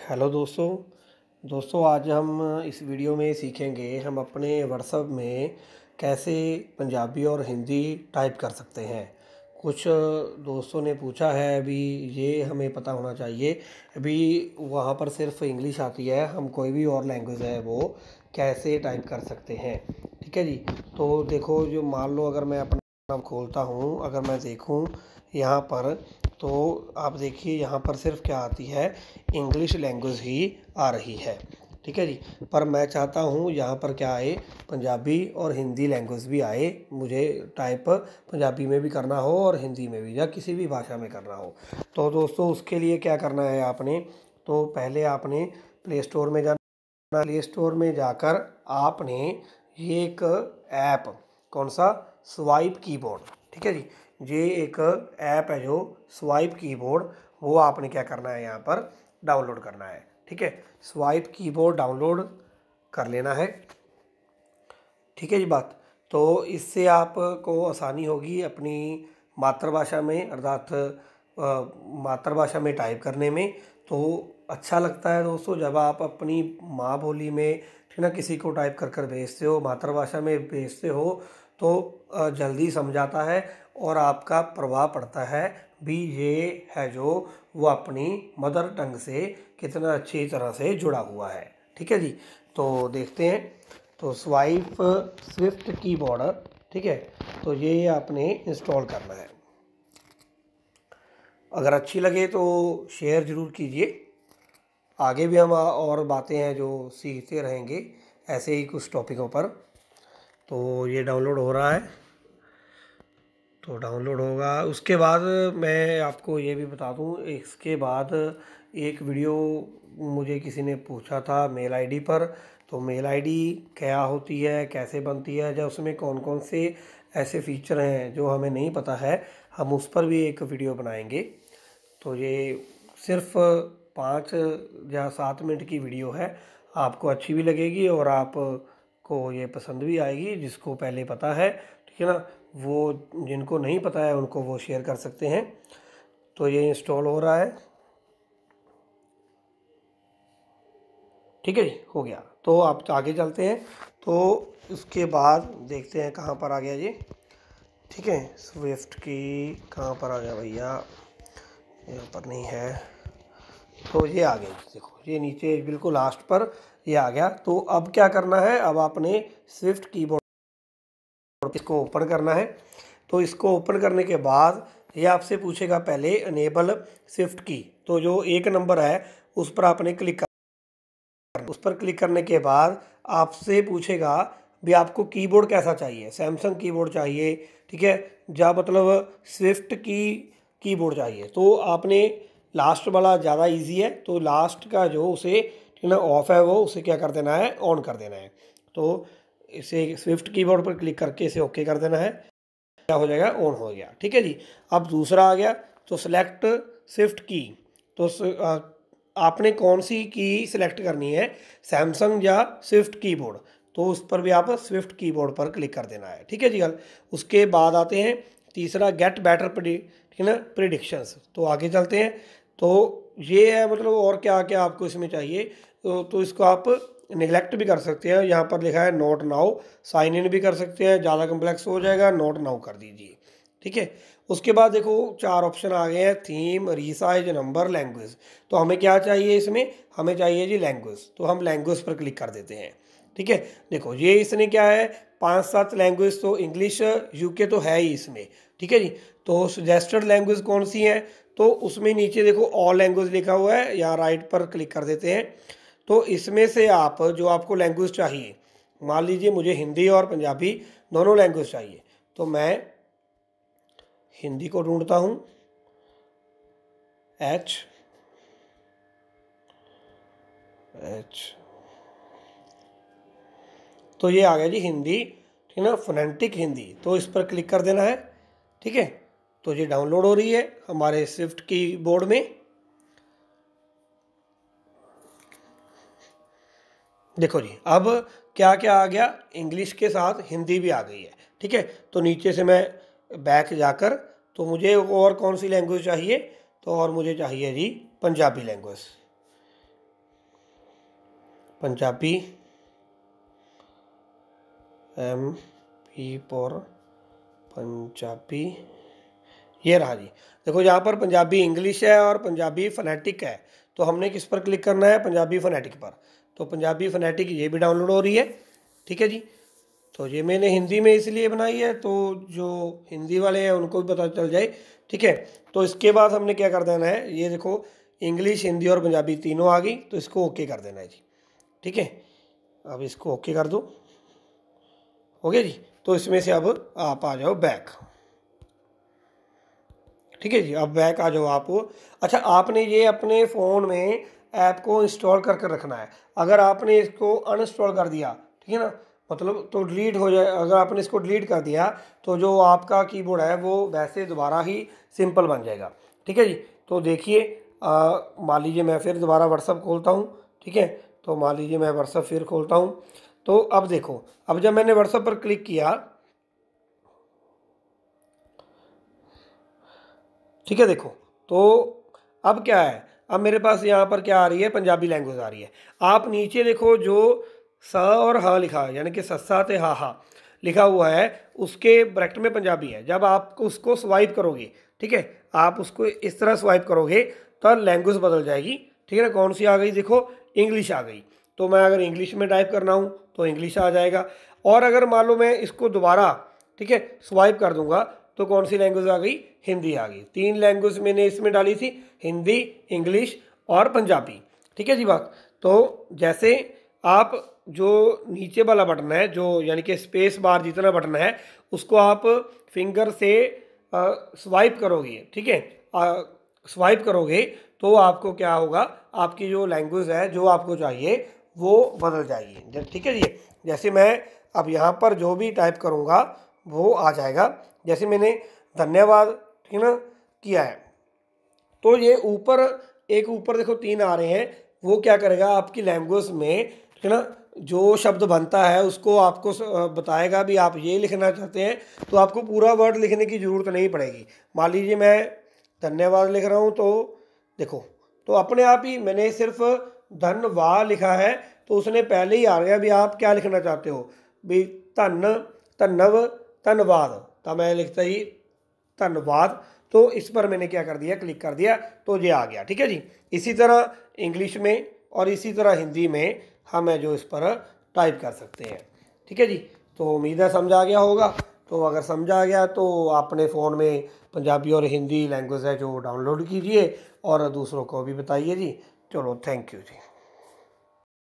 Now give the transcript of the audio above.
Hello दोस्तों आज हम इस वीडियो में सीखेंगे हम अपने व्हाट्सएप में कैसे पंजाबी और हिंदी टाइप कर सकते हैं। कुछ दोस्तों ने पूछा है, अभी ये हमें पता होना चाहिए। अभी वहाँ पर सिर्फ इंग्लिश आती है, हम कोई भी और लैंग्वेज है वो कैसे टाइप कर सकते हैं। ठीक है जी। तो देखो, जो मान लो अगर मैं अपना नाम खोलता हूँ, अगर मैं देखूँ यहाँ पर, तो आप देखिए यहाँ पर सिर्फ क्या आती है, इंग्लिश लैंग्वेज ही आ रही है। ठीक है जी। पर मैं चाहता हूँ यहाँ पर क्या आए, पंजाबी और हिंदी लैंग्वेज भी आए। मुझे टाइप पंजाबी में भी करना हो और हिंदी में भी, या किसी भी भाषा में करना हो। तो दोस्तों उसके लिए क्या करना है आपने, तो पहले आपने प्ले स्टोर में जाना। प्ले स्टोर में जाकर आपने ये एक ऐप, कौन सा, स्वाइप कीबोर्ड। ठीक है जी। ये एक ऐप है जो स्वाइप कीबोर्ड, वो आपने क्या करना है, यहाँ पर डाउनलोड करना है। ठीक है, स्वाइप कीबोर्ड डाउनलोड कर लेना है। ठीक है जी बात। तो इससे आपको आसानी होगी अपनी मातृभाषा में, अर्थात मातृभाषा में टाइप करने में। तो अच्छा लगता है दोस्तों जब आप अपनी माँ बोली में, ठीक ना, किसी को टाइप कर भेजते हो, मातृभाषा में भेजते हो, तो जल्दी समझाता है और आपका प्रभाव पड़ता है भी। ये है जो वो अपनी मदर टंग से कितना अच्छी तरह से जुड़ा हुआ है। ठीक है जी। तो देखते हैं। तो स्विफ्ट कीबोर्ड, ठीक है, तो ये आपने इंस्टॉल करना है। अगर अच्छी लगे तो शेयर ज़रूर कीजिए। आगे भी हम और बातें हैं जो सीखते रहेंगे ऐसे ही कुछ टॉपिकों पर। तो ये डाउनलोड हो रहा है, तो डाउनलोड होगा। उसके बाद मैं आपको ये भी बता दूं, इसके बाद एक वीडियो मुझे किसी ने पूछा था मेल आईडी पर। तो मेल आईडी क्या होती है, कैसे बनती है, या उसमें कौन कौन से ऐसे फीचर हैं जो हमें नहीं पता है, हम उस पर भी एक वीडियो बनाएंगे। तो ये सिर्फ 5 या 7 मिनट की वीडियो है, आपको अच्छी भी लगेगी और आपको ये पसंद भी आएगी। जिसको पहले पता है, ठीक है ना, वो, जिनको नहीं पता है उनको वो शेयर कर सकते हैं। तो ये इंस्टॉल हो रहा है। ठीक है जी, हो गया। तो आप आगे चलते हैं। तो उसके बाद देखते हैं कहाँ पर आ गया ये। ठीक है, स्विफ्ट की कहाँ पर आ गया भैया, यहाँ पर नहीं है। तो ये आ गया, देखो ये नीचे बिल्कुल लास्ट पर ये आ गया। तो अब क्या करना है, अब आपने स्विफ्ट कीबोर्ड इसको ओपन करना है। तो इसको ओपन करने के बाद ये आपसे पूछेगा पहले अनेबल स्विफ्ट की। तो जो 1 नंबर है उस पर आपने क्लिक करना। उस पर क्लिक करने के बाद आपसे पूछेगा भी आपको कीबोर्ड कैसा चाहिए, सैमसंग कीबोर्ड चाहिए, ठीक है, या मतलब स्विफ्ट की कीबोर्ड चाहिए। तो आपने लास्ट वाला ज़्यादा इजी है, तो लास्ट का जो उसे, ठीक ना, ऑफ है, वो उसे क्या कर देना है, ऑन कर देना है। तो इसे स्विफ्ट कीबोर्ड पर क्लिक करके इसे ओके कर देना है, क्या हो जाएगा, ऑन हो गया। ठीक है जी। अब दूसरा आ गया, तो सिलेक्ट स्विफ्ट की। तो आपने कौन सी की सिलेक्ट करनी है, सैमसंग या स्विफ्ट कीबोर्ड। तो उस पर भी आप स्विफ्ट कीबोर्ड पर क्लिक कर देना है। ठीक है जी। उसके बाद आते हैं तीसरा, गेट बेटर ठीक है ना, प्रिडिक्शंस। तो आगे चलते हैं। तो ये है, मतलब और क्या क्या आपको इसमें चाहिए। तो इसको आप निगलेक्ट भी कर सकते हैं। यहाँ पर लिखा है नोट नाउ, साइन इन भी कर सकते हैं, ज़्यादा कम्प्लेक्स हो जाएगा, नोट नाउ कर दीजिए। ठीक है। उसके बाद देखो 4 ऑप्शन आ गए हैं, थीम, रीसाइज, नंबर, लैंग्वेज। तो हमें क्या चाहिए इसमें, हमें चाहिए जी लैंग्वेज। तो हम लैंग्वेज पर क्लिक कर देते हैं। ठीक है। देखो ये इसने क्या है, 5-7 लैंग्वेज, तो इंग्लिश यूके तो है ही इसमें। ठीक है जी। तो सजेस्टेड लैंग्वेज कौन सी है, तो उसमें नीचे देखो ऑल लैंग्वेज लिखा हुआ है, या राइट पर क्लिक कर देते हैं। तो इसमें से आप जो आपको लैंग्वेज चाहिए, मान लीजिए मुझे हिंदी और पंजाबी दोनों लैंग्वेज चाहिए, तो मैं हिंदी को ढूंढता हूँ, एच तो ये आ गया जी हिंदी, ठीक है ना, फोनेटिक हिंदी। तो इस पर क्लिक कर देना है। ठीक है। तो ये डाउनलोड हो रही है हमारे स्विफ्ट कीबोर्ड में। देखो जी, अब क्या क्या आ गया, इंग्लिश के साथ हिंदी भी आ गई है। ठीक है। तो नीचे से मैं बैक जाकर, तो मुझे और कौन सी लैंग्वेज चाहिए, तो और मुझे चाहिए जी Punjabi language. Punjabi, MP for Punjabi, ये रहा जी। देखो यहाँ पर पंजाबी इंग्लिश है और पंजाबी फ़ोनेटिक है, तो हमने किस पर क्लिक करना है? पंजाबी फ़ोनेटिक पर। तो पंजाबी फ़ोनेटिक ये भी डाउनलोड हो रही है, ठीक है जी। तो ये मैंने हिंदी में इसलिए बनाई है तो जो हिंदी वाले हैं उनको भी पता चल जाए, ठीक है। तो इसके बाद हमने क्या कर देना है, ये देखो इंग्लिश, हिंदी और पंजाबी तीनों आ गई, तो इसको ओके कर देना है जी, ठीक है। अब इसको ओके कर दो, हो गया जी। तो इसमें से अब आप आ जाओ बैक, ठीक है जी। अब बैक आ जाओ आप। अच्छा, आपने ये अपने फ़ोन में ऐप को इंस्टॉल कर कर रखना है। अगर आपने इसको अनइंस्टॉल कर दिया, ठीक है ना, मतलब तो डिलीट हो जाए। अगर आपने इसको डिलीट कर दिया तो जो आपका कीबोर्ड है वो वैसे दोबारा ही सिंपल बन जाएगा, ठीक है जी। तो देखिए, मान लीजिए मैं फिर दोबारा व्हाट्सअप खोलता हूँ, ठीक है। तो मान लीजिए मैं व्हाट्सअप फिर खोलता हूँ, तो अब देखो, अब जब मैंने व्हाट्सअप पर क्लिक किया, ठीक है, देखो तो अब क्या है, अब मेरे पास यहाँ पर क्या आ रही है? पंजाबी लैंग्वेज आ रही है। आप नीचे देखो जो स और ह लिखा है, यानी कि सस्सा ते हा लिखा हुआ है, उसके ब्रैकेट में पंजाबी है। जब आप उसको स्वाइप करोगे, ठीक है, आप उसको इस तरह स्वाइप करोगे तो लैंग्वेज बदल जाएगी, ठीक है ना। कौन सी आ गई? देखो इंग्लिश आ गई। तो मैं अगर इंग्लिश में टाइप करना हूँ तो इंग्लिश आ जाएगा। और अगर मान लो मैं इसको दोबारा, ठीक है, स्वाइप कर दूंगा तो कौन सी लैंग्वेज आ गई? हिंदी आ गई। 3 लैंग्वेज मैंने इसमें डाली थी, हिंदी, इंग्लिश और पंजाबी, ठीक है जी बात। तो जैसे आप जो नीचे वाला बटन है, जो यानी कि स्पेस बार जितना बटन है, उसको आप फिंगर से स्वाइप करोगे, ठीक है, स्वाइप करोगे तो आपको क्या होगा? आपकी जो लैंग्वेज है जो आपको चाहिए वो बदल जाएगी, ठीक है जी। जैसे मैं अब यहाँ पर जो भी टाइप करूँगा वो आ जाएगा। जैसे मैंने धन्यवाद, ठीक है ना, किया है, तो ये ऊपर एक ऊपर देखो 3 आ रहे हैं, वो क्या करेगा आपकी लैंग्वेज में, ठीक है ना, जो शब्द बनता है उसको आपको बताएगा भी। आप ये लिखना चाहते हैं तो आपको पूरा वर्ड लिखने की ज़रूरत नहीं पड़ेगी। मान लीजिए मैं धन्यवाद लिख रहा हूँ, तो देखो, तो अपने आप ही मैंने सिर्फ धन्यवाद लिखा है, तो उसने पहले ही आ गया भी आप क्या लिखना चाहते हो, भी धन्यवाद। तो मैं लिखता ही धन्यवाद, तो इस पर मैंने क्या कर दिया? क्लिक कर दिया, तो ये आ गया, ठीक है जी। इसी तरह इंग्लिश में और इसी तरह हिंदी में हम जो इस पर टाइप कर सकते हैं, ठीक है जी। तो उम्मीद है समझ आ गया होगा। तो अगर समझ आ गया तो अपने फ़ोन में पंजाबी और हिंदी लैंग्वेज है जो डाउनलोड कीजिए और दूसरों को भी बताइए जी। चलो, थैंक यू जी।